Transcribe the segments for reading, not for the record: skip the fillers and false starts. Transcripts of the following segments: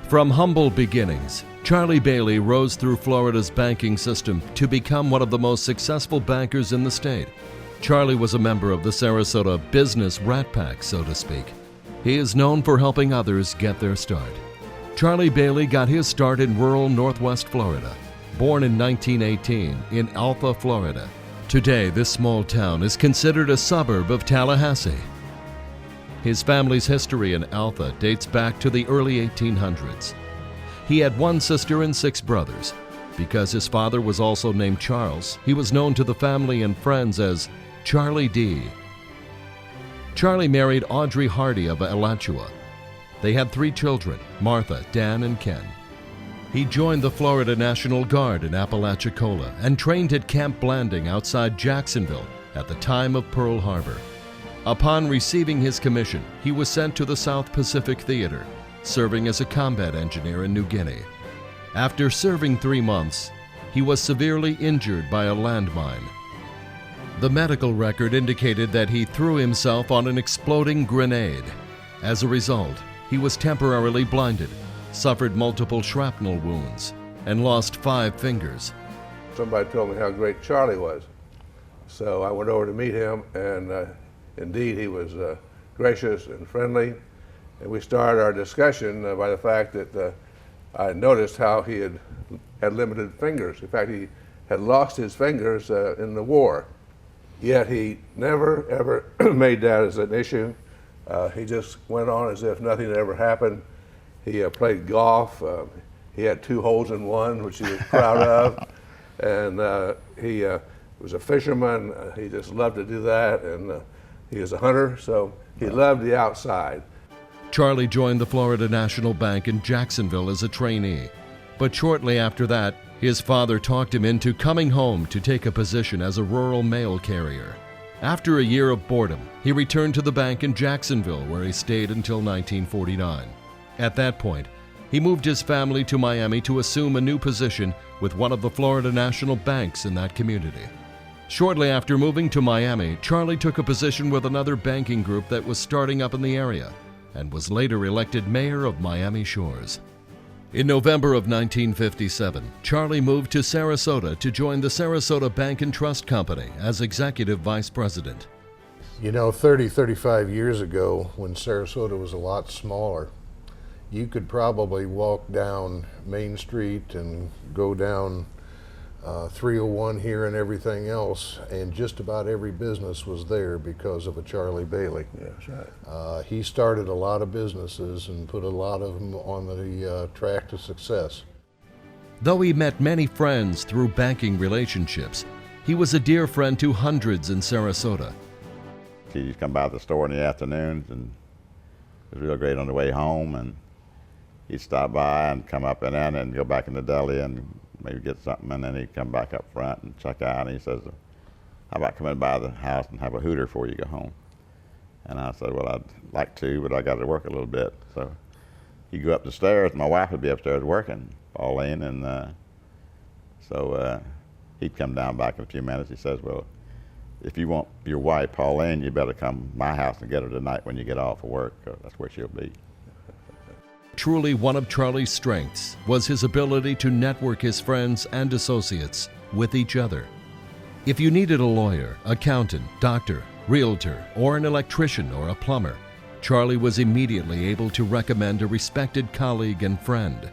From humble beginnings, Charlie Bailey rose through Florida's banking system to become one of the most successful bankers in the state. Charlie was a member of the Sarasota business rat pack, so to speak. He is known for helping others get their start. Charlie Bailey got his start in rural Northwest Florida. Born in 1918 in Alpha, Florida. Today, this small town is considered a suburb of Tallahassee. His family's history in Alpha dates back to the early 1800s. He had one sister and 6 brothers. Because his father was also named Charles, he was known to the family and friends as Charlie D. Charlie married Audrey Hardy of Alachua. They had 3 children, Martha, Dan, and Ken. He joined the Florida National Guard in Apalachicola and trained at Camp Blanding outside Jacksonville at the time of Pearl Harbor. Upon receiving his commission, he was sent to the South Pacific Theater, serving as a combat engineer in New Guinea. After serving 3 months, he was severely injured by a landmine. The medical record indicated that he threw himself on an exploding grenade. As a result, he was temporarily blinded, suffered multiple shrapnel wounds, and lost 5 fingers. Somebody told me how great Charlie was. So I went over to meet him, and indeed he was gracious and friendly. And we started our discussion by the fact that I noticed how he had limited fingers. In fact, he had lost his fingers in the war. Yet he never, ever made that as an issue. He just went on as if nothing had ever happened. He played golf. He had 2 holes in one, which he was proud of. And he was a fisherman. He just loved to do that. And he was a hunter, so he loved the outside. Charlie joined the Florida National Bank in Jacksonville as a trainee. But shortly after that, his father talked him into coming home to take a position as a rural mail carrier. After a year of boredom, he returned to the bank in Jacksonville, where he stayed until 1949. At that point, he moved his family to Miami to assume a new position with one of the Florida national banks in that community. Shortly after moving to Miami, Charlie took a position with another banking group that was starting up in the area and was later elected mayor of Miami Shores. In November of 1957, Charlie moved to Sarasota to join the Sarasota Bank and Trust Company as executive vice president. You know, 35 years ago, when Sarasota was a lot smaller, you could probably walk down Main Street and go down 301 here and everything else, and just about every business was there because of a Charlie Bailey. Yeah, that's right. He started a lot of businesses and put a lot of them on the track to success. Though he met many friends through banking relationships, he was a dear friend to hundreds in Sarasota. He'd come by the store in the afternoons, and it was real great on the way home, and he'd stop by and come up and in and go back in the deli and maybe get something, and then he'd come back up front and check out, and he says, how about coming by the house and have a hooter before you go home? And I said, well, I'd like to, but I got to work a little bit. So he'd go up the stairs, my wife would be upstairs working, Pauline, and so he'd come down back in a few minutes. He says, well, if you want your wife, Pauline, you better come to my house and get her tonight when you get off of work, 'cause that's where she'll be. Truly one of Charlie's strengths was his ability to network his friends and associates with each other. If you needed a lawyer, accountant, doctor, realtor, or an electrician or a plumber, Charlie was immediately able to recommend a respected colleague and friend.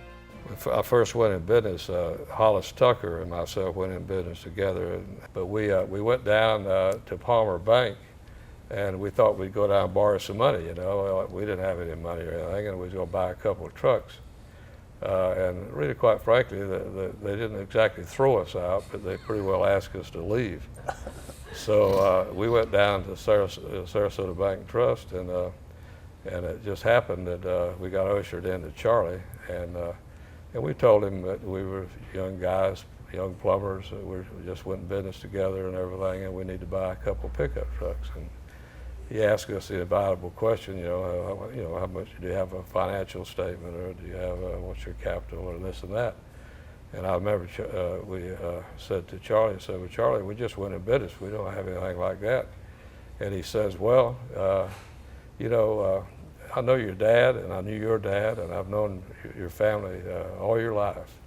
I first went in business, Hollis Tucker and myself went in business together, but we went down to Palmer Bank And we thought we'd go down and borrow some money, you know. Well, we didn't have any money or anything, and we was going to buy a couple of trucks. And really, quite frankly, they didn't exactly throw us out, but they pretty well asked us to leave. So we went down to Sarasota Bank and Trust, and it just happened that we got ushered into Charlie, and we told him that we were young guys, young plumbers, that we just went in business together and everything, and we need to buy a couple pickup trucks. And he asked us the inevitable question, you know, how much do you have a financial statement, or do you have what's your capital, or this and that? And I remember we said to Charlie, well, Charlie, we just went in business. We don't have anything like that. And he says, well, you know, I know your dad, and I knew your dad, and I've known your family all your life.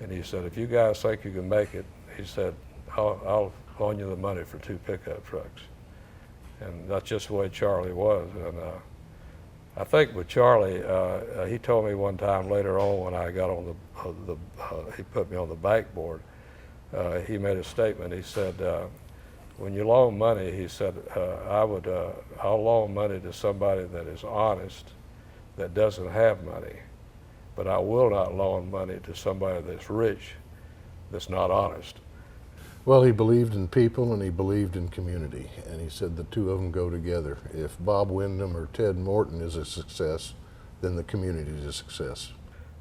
And he said, if you guys think you can make it, he said, I'll loan you the money for 2 pickup trucks. And that's just the way Charlie was. And I think with Charlie, he told me one time later on when I got on he put me on the bank board, he made a statement. He said, when you loan money, he said, I'll loan money to somebody that is honest, that doesn't have money, but I will not loan money to somebody that's rich, that's not honest. Well, he believed in people and he believed in community, and he said the two of them go together. If Bob Wyndham or Ted Morton is a success, then the community is a success.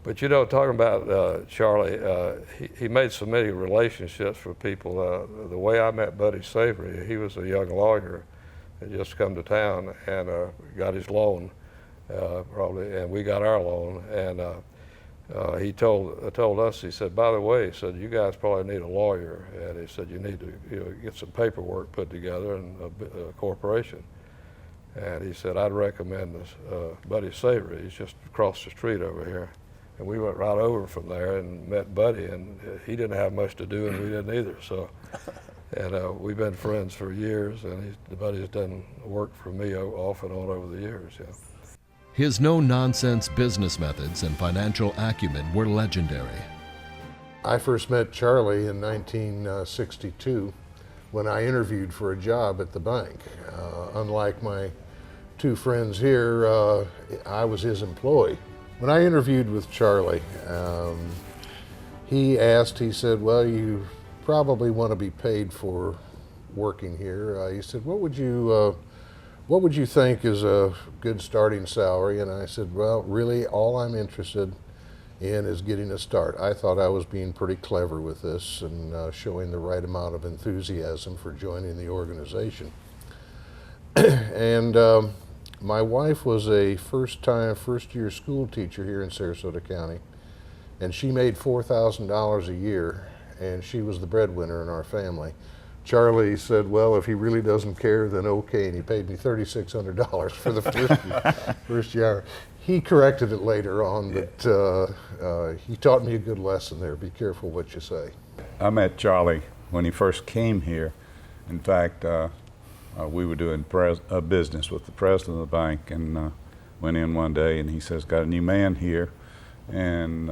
But you know, talking about Charlie, he made so many relationships for people. The way I met Buddy Savory, he was a young lawyer that just come to town and got his loan, probably, and we got our loan. And he told us, he said, by the way, he said, you guys probably need a lawyer, and he said, you need to get some paperwork put together and a corporation. And he said, I'd recommend this Buddy Savory. He's just across the street over here. And we went right over from there and met Buddy, and he didn't have much to do, and we didn't either. So, and we've been friends for years, and Buddy's done work for me off and on over the years. Yeah. His no-nonsense business methods and financial acumen were legendary. I first met Charlie in 1962 when I interviewed for a job at the bank. Unlike my 2 friends here, I was his employee. When I interviewed with Charlie, he said, well, you probably want to be paid for working here. He said, what would you think is a good starting salary? And I said, well, really all I'm interested in is getting a start. I thought I was being pretty clever with this and showing the right amount of enthusiasm for joining the organization. And my wife was a first-year school teacher here in Sarasota County, and she made $4,000 a year, and she was the breadwinner in our family. Charlie said, well, if he really doesn't care, then okay, and he paid me $3,600 for the first year. He corrected it later on, but he taught me a good lesson there. Be careful what you say. I met Charlie when he first came here. In fact, we were doing business with the president of the bank, and went in one day and he says, got a new man here, and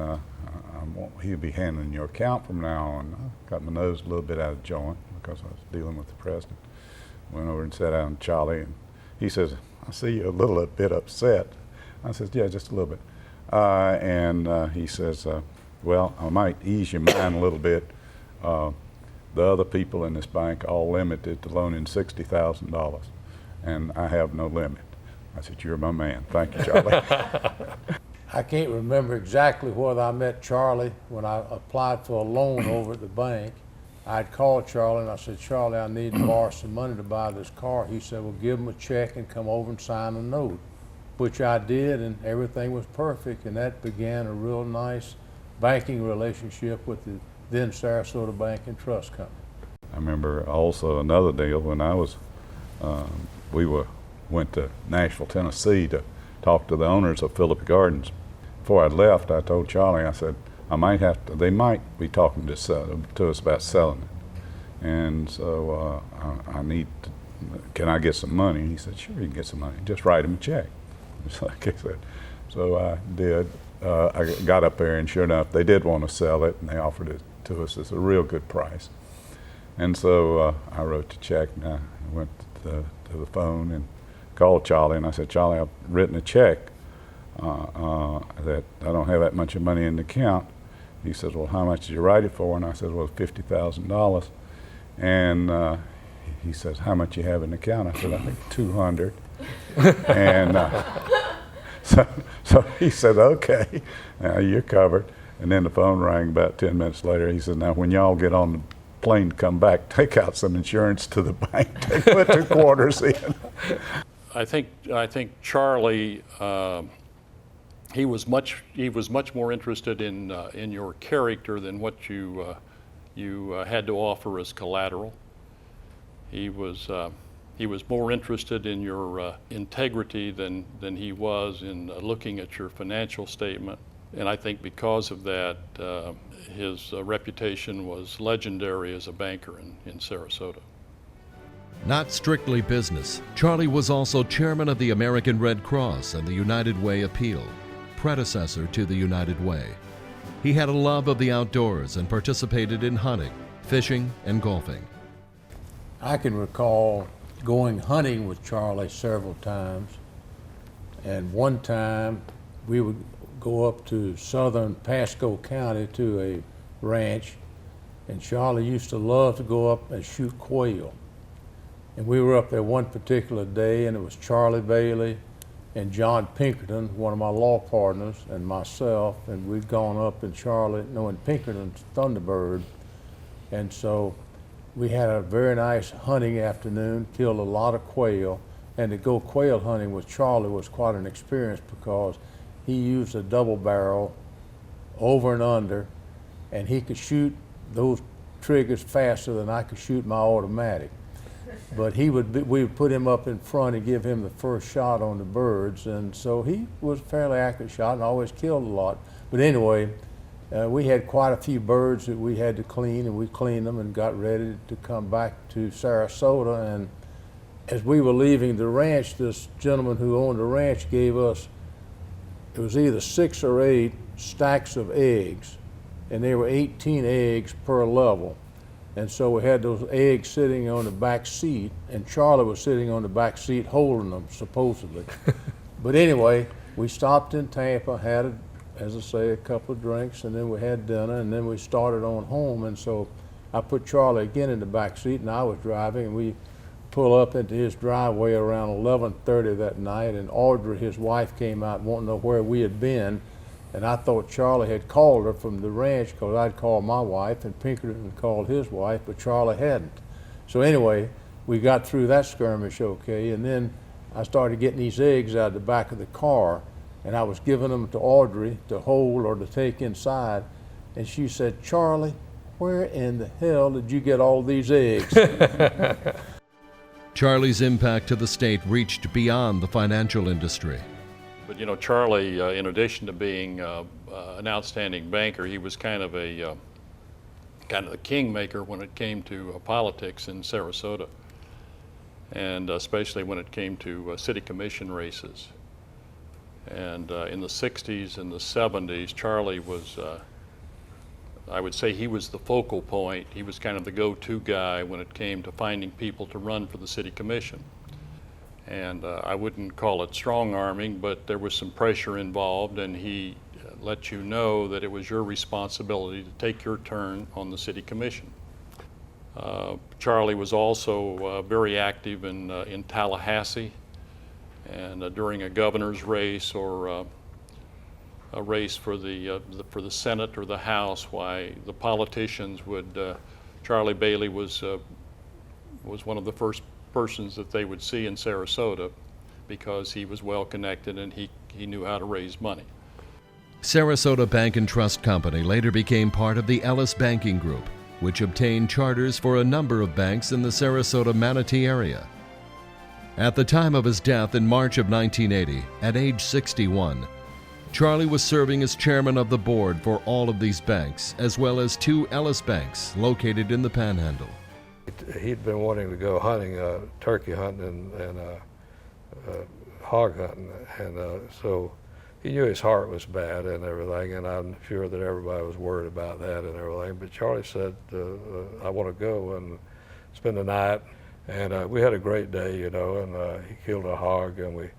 he'll be handling your account from now on. I got my nose a little bit out of joint because I was dealing with the president. Went over and sat down with Charlie, and he says, I see you're a little bit upset. I said, yeah, just a little bit. And he says, well, I might ease your mind a little bit. The other people in this bank are all limited to loaning $60,000, and I have no limit. I said, you're my man. Thank you, Charlie. I can't remember exactly whether I met Charlie when I applied for a loan over at the bank. I'd called Charlie and I said, Charlie, I need to borrow some money to buy this car. He said, well, give him a check and come over and sign a note, which I did, and everything was perfect, and that began a real nice banking relationship with the then Sarasota Bank and Trust Company. I remember also another deal when I was, went to Nashville, Tennessee to talk to the owners of Phillips Gardens. Before I left, I told Charlie, I said, they might be talking to us about selling it. And so can I get some money? And he said, sure, you can get some money. Just write him a check. Just like I said. So I did. I got up there, and sure enough, they did want to sell it, and they offered it to us at a real good price. And so I wrote the check, and I went to to the phone and called Charlie, and I said, Charlie, I've written a check that I don't have that much of money in the account. He says, well, how much did you write it for? And I said, well, $50,000. And he says, how much you have in the account? I said, I think 200. And so he said, okay, now you're covered. And then the phone rang about 10 minutes later. He said, now when y'all get on the plane to come back, take out some insurance to the bank. They put the quarters in. I think Charlie, he was much more interested in your character than what you had to offer as collateral. He was more interested in your integrity than he was in looking at your financial statement. And I think because of that, his reputation was legendary as a banker in Sarasota. Not strictly business, Charlie was also chairman of the American Red Cross and the United Way Appeal, predecessor to the United Way. He had a love of the outdoors and participated in hunting, fishing, and golfing. I can recall going hunting with Charlie several times, and one time we would go up to southern Pasco County to a ranch, and Charlie used to love to go up and shoot quail. And we were up there one particular day, and it was Charlie Bailey and John Pinkerton, one of my law partners, and myself, and we'd gone up in Pinkerton's Thunderbird. And so we had a very nice hunting afternoon, killed a lot of quail, and to go quail hunting with Charlie was quite an experience because he used a double barrel over and under, and he could shoot those triggers faster than I could shoot my automatic. But we would put him up in front and give him the first shot on the birds, and so he was a fairly accurate shot and always killed a lot. But anyway, we had quite a few birds that we had to clean, and we cleaned them and got ready to come back to Sarasota. And as we were leaving the ranch, this gentleman who owned the ranch gave us, it was either 6 or 8 stacks of eggs, and there were 18 eggs per level. And so we had those eggs sitting on the back seat, and Charlie was sitting on the back seat holding them, supposedly. But anyway, we stopped in Tampa, had, as I say, a couple of drinks, and then we had dinner, and then we started on home. And so I put Charlie again in the back seat, and I was driving, and we pull up into his driveway around 11:30 that night, and Audrey, his wife, came out wanting to know where we had been. And I thought Charlie had called her from the ranch because I'd called my wife and Pinkerton had called his wife, but Charlie hadn't. So anyway, we got through that skirmish okay, and then I started getting these eggs out of the back of the car, and I was giving them to Audrey to hold or to take inside, and she said, Charlie, where in the hell did you get all these eggs? Charlie's impact to the state reached beyond the financial industry. But you know, Charlie, in addition to being an outstanding banker, he was kind of the kingmaker when it came to politics in Sarasota, and especially when it came to city commission races. And in the 60s and the 70s, Charlie was, I would say he was the focal point. He was kind of the go-to guy when it came to finding people to run for the city commission. And I wouldn't call it strong-arming, but there was some pressure involved, and he let you know that it was your responsibility to take your turn on the city commission. Charlie was also very active in Tallahassee, and during a governor's race or a race for the Senate or the House, why the politicians would, Charlie Bailey was one of the first persons that they would see in Sarasota because he was well connected and he knew how to raise money. Sarasota Bank and Trust Company later became part of the Ellis Banking Group, which obtained charters for a number of banks in the Sarasota-Manatee area. At the time of his death in March of 1980, at age 61, Charlie was serving as chairman of the board for all of these banks, as well as 2 Ellis banks located in the Panhandle. He'd been wanting to go hunting, turkey hunting and hog hunting, and so he knew his heart was bad and everything, and I'm sure that everybody was worried about that and everything. But Charlie said, I want to go and spend the night. And we had a great day, you know, and he killed a hog, and we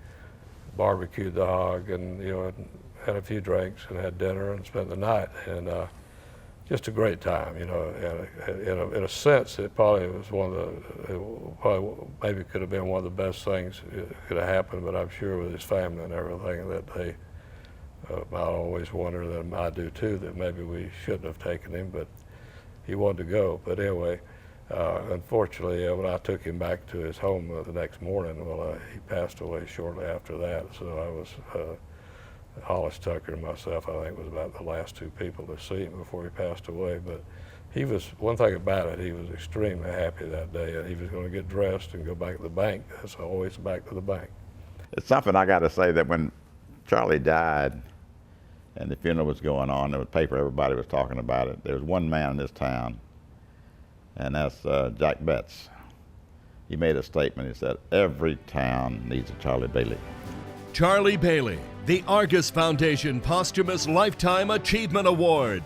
barbecued the hog, and, you know, and had a few drinks and had dinner and spent the night. And just a great time, you know. And in a sense, it probably was maybe could have been one of the best things that could have happened, but I'm sure with his family and everything that they, I always wonder, that I do too, that maybe we shouldn't have taken him, but he wanted to go. But anyway, unfortunately, when I took him back to his home the next morning, well, he passed away shortly after that. So I was, Hollis Tucker and myself, I think, was about the last two people to see him before he passed away. But he was, one thing about it, he was extremely happy that day, and he was going to get dressed and go back to the bank. That's always back to the bank. It's something I got to say that when Charlie died and the funeral was going on, there was paper, everybody was talking about it. There was one man in this town, and that's Jack Betts. He made a statement. He said, every town needs a Charlie Bailey. Charlie Bailey, the Argus Foundation Posthumous Lifetime Achievement Award.